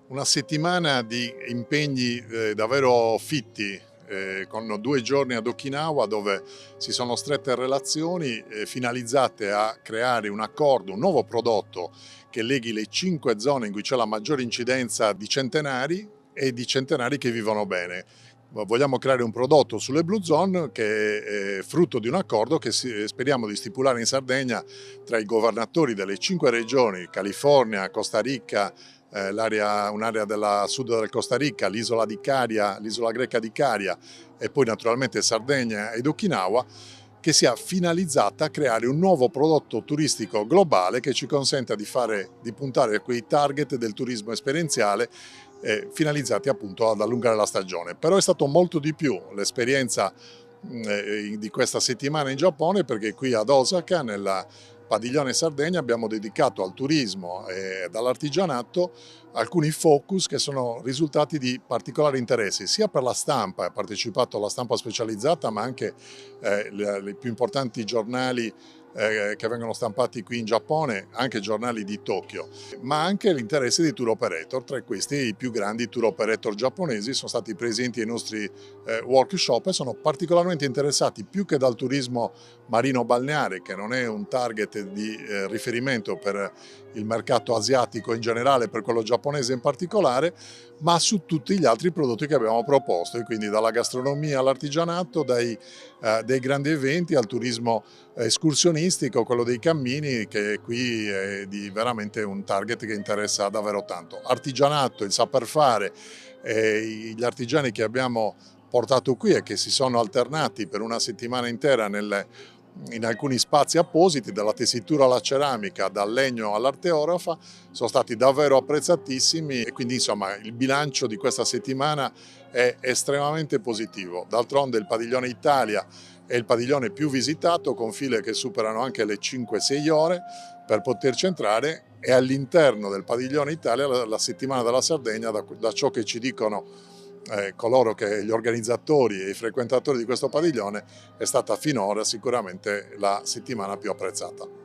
Una settimana di impegni davvero fitti, con 2 giorni ad Okinawa dove si sono strette relazioni finalizzate a creare un accordo, un nuovo prodotto che leghi le 5 zone in cui c'è la maggiore incidenza di centenari e di centenari che vivono bene. Vogliamo creare un prodotto sulle Blue Zone che è frutto di un accordo che speriamo di stipulare in Sardegna tra i governatori delle 5 regioni, California, Costa Rica, un'area della sud del Costa Rica, l'isola di Caria, l'isola greca di Caria e poi naturalmente Sardegna ed Okinawa, che sia finalizzata a creare un nuovo prodotto turistico globale che ci consenta di puntare a quei target del turismo esperienziale finalizzati appunto ad allungare la stagione. Però è stato molto di più l'esperienza di questa settimana in Giappone, perché qui ad Osaka, nel Padiglione Sardegna, abbiamo dedicato al turismo e all'artigianato alcuni focus che sono risultati di particolare interesse sia per la stampa, ha partecipato alla stampa specializzata, ma anche i più importanti giornali che vengono stampati qui in Giappone, anche giornali di Tokyo, ma anche l'interesse di tour operator. Tra questi i più grandi tour operator giapponesi sono stati presenti ai nostri workshop e sono particolarmente interessati più che dal turismo marino balneare, che non è un target di riferimento per il mercato asiatico in generale, per quello giapponese in particolare, ma su tutti gli altri prodotti che abbiamo proposto, e quindi dalla gastronomia all'artigianato, dai grandi eventi al turismo escursionistico, quello dei cammini, che qui è di veramente un target che interessa davvero tanto. Artigianato, il saper fare, gli artigiani che abbiamo portato qui e che si sono alternati per una settimana intera in alcuni spazi appositi, dalla tessitura alla ceramica, dal legno all'arteografa, sono stati davvero apprezzatissimi, e quindi insomma il bilancio di questa settimana è estremamente positivo. D'altronde il Padiglione Italia è il padiglione più visitato, con file che superano anche le 5-6 ore per poterci entrare, e all'interno del Padiglione Italia la settimana della Sardegna, da ciò che ci dicono gli organizzatori e i frequentatori di questo padiglione, è stata finora sicuramente la settimana più apprezzata.